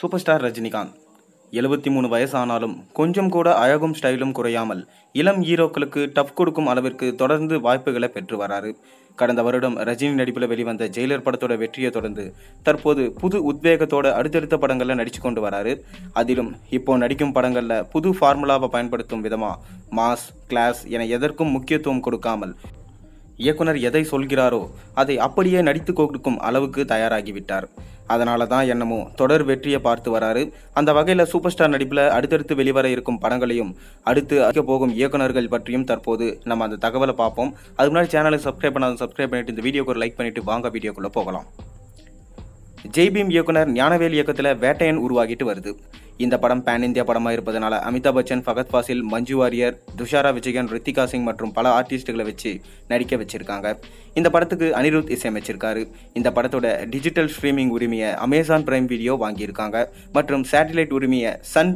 Super star Rajinikanth 73 வயசானாலும் கொஞ்சம் கூட அழகும் ஸ்டைலும் குறையாமல் இளம் ஹீரோக்களுக்கு டஃப் கொடுக்கும் அளவிற்கு தொடர்ந்து வாய்ப்புகளை பெற்று வராரு. கடந்த வருடம் ரஜினி நடிப்பில் வெளிவந்த ஜெயிலர் படத்தோட வெற்றியை தொடர்ந்து தற்போது புது உத்வேகத்தோட அடுத்தடுத்த படங்கள்ல நடிச்சு கொண்டு வராரு. அதிலும் இப்போ நடிக்கும் படங்கள்ல புது ஃபார்முலாவை பயன்படுத்தும் விதமா மாஸ், கிளாஸ் என எதற்கும் முக்கியத்துவம் கொடுக்காமல் இயக்குனர் எதை சொல்கிறாரோ அதை அப்படியே நடித்து கொடுக்கும் அளவுக்கு தயாராகிவிட்டார். அதனால தான் என்னமோ தொடர் வெற்றியை பார்த்து வராரு. அந்த வகையில் சூப்பர் ஸ்டார் நடிப்பில் அடுத்தடுத்து வெளிவர இருக்கும் படங்களையும் அடுத்து அழைக்க போகும் இயக்குனர்கள் பற்றியும் தற்போது நம்ம அந்த தகவலை பார்ப்போம். அதுக்கு முன்னாடி சேனலுக்கு சப்ஸ்கிரைப் பண்ணிட்டு இந்த வீடியோக்கு ஒரு லைக் பண்ணிட்டு வாங்க வீடியோக்குள்ள போகலாம். ஜெய்பீம் இயக்குனர் ஞானவேல் இயக்கத்தில் வேட்டையன் உருவாகிட்டு வருது. இந்த படம் பேன் இந்தியா படமாக இருப்பதனால அமிதாப் பச்சன், ஃபகத் ஃபாசில், மஞ்சு வாரியர், துஷாரா விஜயன், ரித்திகா சிங் மற்றும் பல ஆர்டிஸ்டுகளை வச்சு நடிக்க வச்சிருக்காங்க. இந்த படத்துக்கு அனிருத் இசையமைச்சிருக்காரு. இந்த படத்தோட டிஜிட்டல் ஸ்ட்ரீமிங் உரிமையை அமேசான் பிரைம் வீடியோ வாங்கியிருக்காங்க மற்றும் சேட்டலைட் உரிமையை சன்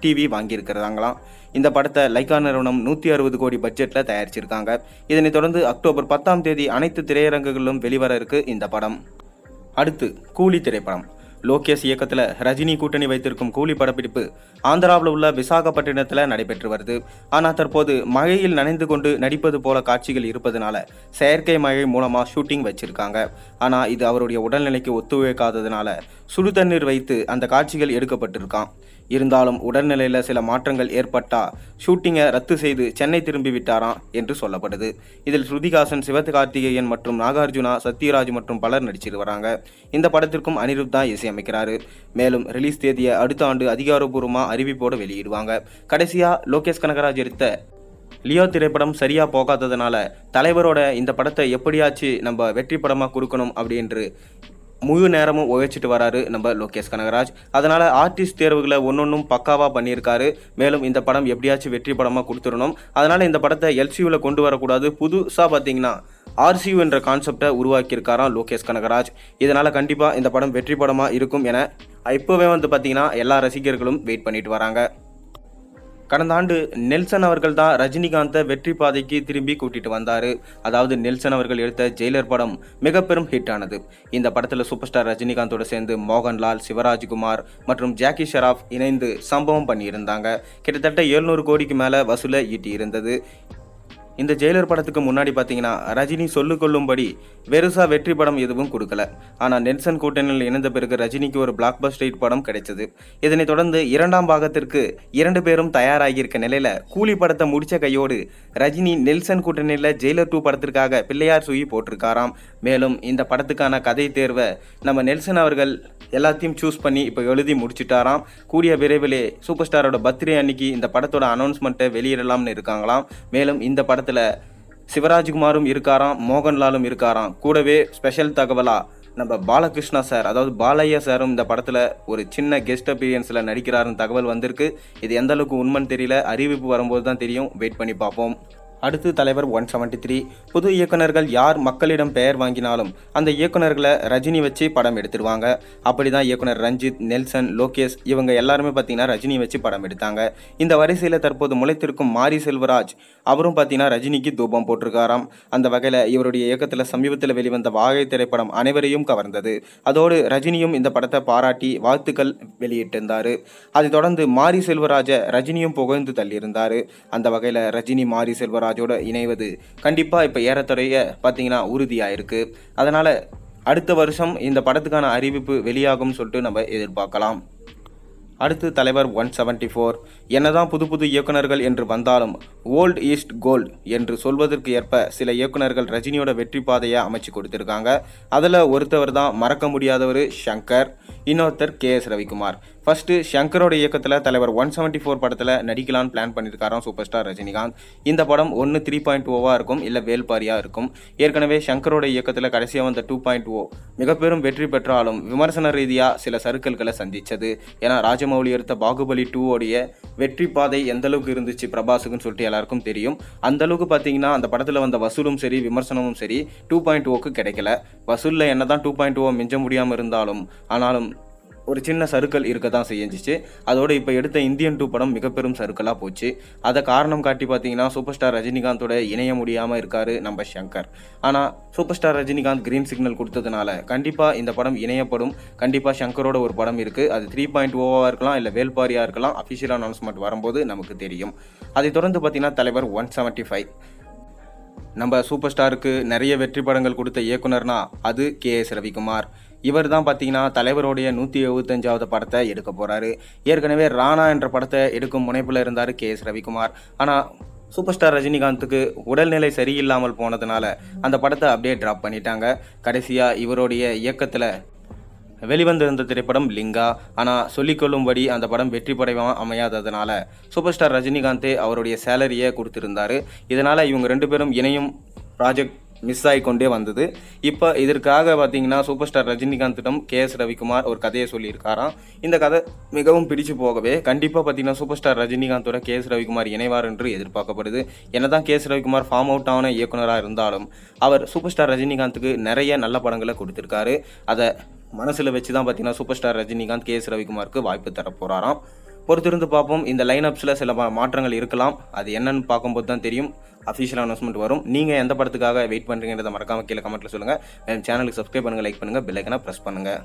டிவி வாங்கியிருக்கிறாங்களாம். இந்த படத்தை லைகா நிறுவனம் 160 கோடி பட்ஜெட்டில் தயாரிச்சிருக்காங்க. இதனைத் தொடர்ந்து அக்டோபர் 10 அனைத்து திரையரங்குகளிலும் வெளிவர இருக்கு இந்த படம். அடுத்து கூலி திரைப்படம். லோகேஷ் இயக்கத்தில் ரஜினி கூட்டணி வைத்திருக்கும் கூலி படப்பிடிப்பு ஆந்திராவில் உள்ள விசாகப்பட்டினத்தில் நடைபெற்று வருது. ஆனால் தற்போது மழையில் நனைந்து கொண்டு நடிப்பது போல காட்சிகள் இருப்பதனால செயற்கை மழை மூலமாக ஷூட்டிங் வச்சிருக்காங்க. ஆனால் இது அவருடைய உடல்நிலைக்கு ஒத்துழைக்காததுனால சுடு தண்ணீர் வைத்து அந்த காட்சிகள் எடுக்கப்பட்டிருக்கான். இருந்தாலும் உடல்நிலையில் சில மாற்றங்கள் ஏற்பட்டா ஷூட்டிங்கை ரத்து செய்து சென்னை திரும்பி விட்டாராம் என்று சொல்லப்படுது. இதில் ஸ்ருதிஹாசன், சிவகார்த்திகேயன் மற்றும் நாகார்ஜுனா, சத்யராஜ் மற்றும் பலர் நடிச்சிட்டு வராங்க. இந்த படத்திற்கும் அனிருத் தான் இசையமைக்கிறாரு. மேலும் ரிலீஸ் தேதியை அடுத்த ஆண்டு அதிகாரப்பூர்வமாக அறிவிப்போடு வெளியிடுவாங்க. கடைசியா லோகேஷ் கனகராஜ் எடுத்த லியோ திரைப்படம் சரியா போகாததுனால தலைவரோட இந்த படத்தை எப்படியாச்சு நம்ம வெற்றி படமாக கொடுக்கணும் அப்படின்று முழு நேரமும் உழைச்சிட்டு வராரு நம்ம லோகேஷ் கனகராஜ். அதனால ஆர்டிஸ்ட் தேர்வுகளை ஒன்னொன்னும் பக்காவா பண்ணியிருக்காரு. மேலும் இந்த படம் எப்படியாச்சும் வெற்றி படமா கொடுத்துடணும். அதனால இந்த படத்தை எல்சியூல கொண்டு வரக்கூடாது, புதுசா பார்த்தீங்கன்னா ஆர்சியூ என்ற கான்செப்டை உருவாக்கியிருக்காராம் லோகேஷ் கனகராஜ். இதனால கண்டிப்பா இந்த படம் வெற்றி படமா இருக்கும் என இப்போவே பார்த்தீங்கன்னா எல்லா ரசிகர்களும் வெயிட் பண்ணிட்டு வராங்க. கடந்த ஆண்டு நெல்சன் அவர்கள் தான் ரஜினிகாந்தை வெற்றி பாதைக்கு திரும்பி கூட்டிட்டு வந்தாரு. அதாவது நெல்சன் அவர்கள் எடுத்த ஜெயிலர் படம் மிக பெரும் ஹிட் ஆனது. இந்த படத்தில் சூப்பர் ஸ்டார் ரஜினிகாந்தோட சேர்ந்து மோகன்லால், சிவராஜ்குமார் மற்றும் ஜாக்கி ஷெராப் இணைந்து சம்பவம் பண்ணியிருந்தாங்க. கிட்டத்தட்ட 700 கோடிக்கு மேலே வசூலை ஈட்டி இருந்தது. இந்த ஜெயிலர் படத்துக்கு முன்னாடி பார்த்தீங்கன்னா ரஜினி சொல்லுக்கொள்ளும்படி வெறுசா வெற்றி படம் எதுவும் கொடுக்கல. ஆனால் நெல்சன் கூட்டணியில் இணைந்த பிறகு ரஜினிக்கு ஒரு பிளாக் பஸ்டர் படம் கிடைச்சது. இதனைத் தொடர்ந்து 2ஆம் பாகத்திற்கு 2 பேரும் தயாராகியிருக்க நிலையில கூலி படத்தை முடிச்ச கையோடு ரஜினி நெல்சன் கூட்டணியில் ஜெயிலர் 2 படத்திற்காக பிள்ளையார் சுழி போட்டிருக்காராம். மேலும் இந்த படத்துக்கான கதை தேர்வை நம்ம நெல்சன் அவர்கள் எல்லாத்தையும் சூஸ் பண்ணி இப்போ எழுதி முடிச்சுட்டாராம். கூடிய விரைவிலே சூப்பர் ஸ்டாரோட பர்த்டே அன்னைக்கு இந்த படத்தோட அனௌன்ஸ்மெண்ட்டை வெளியிடலாம்னு இருக்காங்களாம். மேலும் இந்த படத்தில் சிவராஜ்குமாரும் இருக்காராம், மோகன்லாலும் இருக்காராம். கூடவே ஸ்பெஷல் தகவலா நம்ம பாலகிருஷ்ணா சார், அதாவது பாலையா சாரும் இந்த படத்தில் ஒரு சின்ன கெஸ்ட் அப்பீரியன்ஸில் நடிக்கிறாருன்னு தகவல் வந்திருக்கு. இது எந்த அளவுக்கு உண்மைன்னு தெரியல, அறிவிப்பு வரும்போது தான் தெரியும். வெயிட் பண்ணி பார்ப்போம். அடுத்து தலைவர் 173. புது இயக்குனர்கள் யார் மக்களிடம் பெயர் வாங்கினாலும் அந்த இயக்குனர்களை ரஜினி வச்சு படம் எடுத்துருவாங்க. அப்படிதான் இயக்குனர் ரஞ்சித், நெல்சன், லோகேஷ் இவங்க எல்லாருமே பார்த்தீங்கன்னா ரஜினி வச்சு படம் எடுத்தாங்க. இந்த வரிசையில் தற்போது முளைத்திருக்கும் மாரி செல்வராஜ் அவரும் பார்த்தீங்கன்னா ரஜினிக்கு தூபம் போட்டிருக்காராம். அந்த வகையில் இவருடைய இயக்கத்தில் சமீபத்தில் வெளிவந்த வாகை திரைப்படம் அனைவரையும் கவர்ந்தது. அதோடு ரஜினியும் இந்த படத்தை பாராட்டி வாழ்த்துக்கள் வெளியிட்டிருந்தார். அதைத் தொடர்ந்து மாரி செல்வராஜை ரஜினியும் புகழ்ந்து தள்ளியிருந்தார். அந்த வகையில் ரஜினி மாரி செல்வராஜோட இணைவது கண்டிப்பா இப்ப ஏறக்குறைய பாத்தீங்கன்னா உறுதியாயிருக்கு. அதனால அடுத்த வருஷம் இந்த படத்துக்கான அறிவிப்பு வெளியாகும் சொல்லிட்டு நம்ம எதிர்பார்க்கலாம். அடுத்து தலைவர் 174. என்னதான் புது புது இயக்குனர்கள் என்று வந்தாலும் ஓல்ட் ஈஸ்ட் கோல்ட் என்று சொல்வதற்கு ஏற்ப சில இயக்குனர்கள் ரஜினியோட வெற்றி பாதையை அமைச்சு கொடுத்துருக்காங்க. அதில் ஒருத்தவர் தான் மறக்க முடியாதவர் சங்கர், இன்னொருத்தர் KS ரவிக்குமார். ஃபர்ஸ்ட் சங்கரோட இயக்கத்தில் தலைவர் 174 படத்தில் நடிக்கலான்னு பிளான் பண்ணியிருக்காராம் சூப்பர் ஸ்டார் ரஜினிகாந்த். இந்த படம் 3.0 இருக்கும், இல்லை வேல்பாரியாக இருக்கும். ஏற்கனவே சங்கரோட இயக்கத்தில் கடைசியாக வந்த 2.0 மிக பெரும் வெற்றி பெற்றாலும் விமர்சன ரீதியாக சில சறுக்கல்களை சந்திச்சது. ஏன்னா ராஜமௌலி எடுத்த பாகுபலி 2 வெற்றி பாதை எந்த அளவுக்கு இருந்துச்சு பிரபாஸுக்குன்னு சொல்லிட்டு எல்லாருக்கும் தெரியும். அந்த அளவுக்கு பார்த்தீங்கன்னா அந்த படத்தில் வந்த வசூலும் சரி விமர்சனமும் சரி 2.0க்கு கிடைக்கல. வசூலில் என்னதான் 2.0 மிஞ்ச முடியாமல் இருந்தாலும் ஆனாலும் ஒரு சின்ன சறுக்கல் இருக்க தான் செஞ்சிச்சு. அதோட இப்போ எடுத்த இந்தியன் 2 படம் மிக பெரும் சறுக்கலாக போச்சு. அதை காரணம் காட்டி பார்த்தீங்கன்னா சூப்பர் ஸ்டார் ரஜினிகாந்தோட இணைய முடியாமல் இருக்காரு நம்ம ஷங்கர். ஆனால் super star Rajinikanth green signal கொடுத்ததுனால கண்டிப்பாக இந்த படம் இணையப்படும். கண்டிப்பாக ஷங்கரோட ஒரு படம் இருக்குது. அது 3.0 இருக்கலாம், இல்லை வேல்பாரியாக இருக்கலாம். அஃபிஷியல் அனௌன்ஸ்மெண்ட் வரும்போது நமக்கு தெரியும். அதை தொடர்ந்து பார்த்தீங்கன்னா தலைவர் 175 நம்ம சூப்பர் ஸ்டாருக்கு நிறைய வெற்றி படங்கள் கொடுத்த இயக்குனர்னா அது KS ரவிக்குமார். இவர் தான் பார்த்தீங்கன்னா தலைவருடைய 175வது படத்தை எடுக்க போகிறாரு. ஏற்கனவே ராணா என்ற படத்தை எடுக்கும் முனைப்பில் இருந்தார் KS ரவிக்குமார். ஆனால் சூப்பர் ஸ்டார் ரஜினிகாந்துக்கு உடல்நிலை சரியில்லாமல் போனதுனால அந்த படத்தை அப்படியே ட்ராப் பண்ணிட்டாங்க. கடைசியாக இவருடைய இயக்கத்தில் வெளிவந்திருந்த திரைப்படம் லிங்கா. ஆனால் சொல்லிக்கொள்ளும்படி அந்த படம் வெற்றி படமாக அமையாததுனால சூப்பர் ஸ்டார் ரஜினிகாந்தே அவருடைய சேலரியை கொடுத்துருந்தாரு. இதனால் இவங்க 2 பேரும் இணையும் ப்ராஜெக்ட் மிஸ் ஆகிக்கொண்டே வந்தது. இப்போ இதற்காக பார்த்தீங்கன்னா சூப்பர் ஸ்டார் ரஜினிகாந்திடம் KS ரவிக்குமார் ஒரு கதையை சொல்லியிருக்காராம். இந்த கதை மிகவும் பிடிச்சு போகவே கண்டிப்பாக பார்த்தீங்கன்னா சூப்பர் ஸ்டார் ரஜினிகாந்தோட KS ரவிக்குமார் இணைவார் என்று எதிர்பார்க்கப்படுது. என்னதான் KS ரவிக்குமார் ஃபார்ம் அவுட் ஆன இயக்குனராக இருந்தாலும் அவர் சூப்பர் ஸ்டார் ரஜினிகாந்துக்கு நிறைய நல்ல படங்களை கொடுத்துருக்காரு. அதை மனசில் வச்சு தான் பார்த்தீங்கன்னா சூப்பர் ஸ்டார் ரஜினிகாந்த் KS ரவிக்குமாருக்கு வாய்ப்பு தரப்போகிறாராம். பொறுத்திருந்து பார்ப்போம். இந்த லைனப்ஸில் சில மாற்றங்கள் இருக்கலாம். அது என்னன்னு பார்க்கும்போது தான் தெரியும். அஃபிஷியல் அனௌன்ஸ்மெண்ட் வரும். நீங்கள் எந்த படத்துக்காக வெயிட் பண்ணுறீங்கன்றதை மறக்காமல் கீழே கமெண்ட்டில் சொல்லுங்கள். சேனலுக்கு சப்ஸ்கிரைப் பண்ணுங்கள், லைக் பண்ணுங்கள், பெல் ஐக்கனை ப்ரெஸ் பண்ணுங்கள்.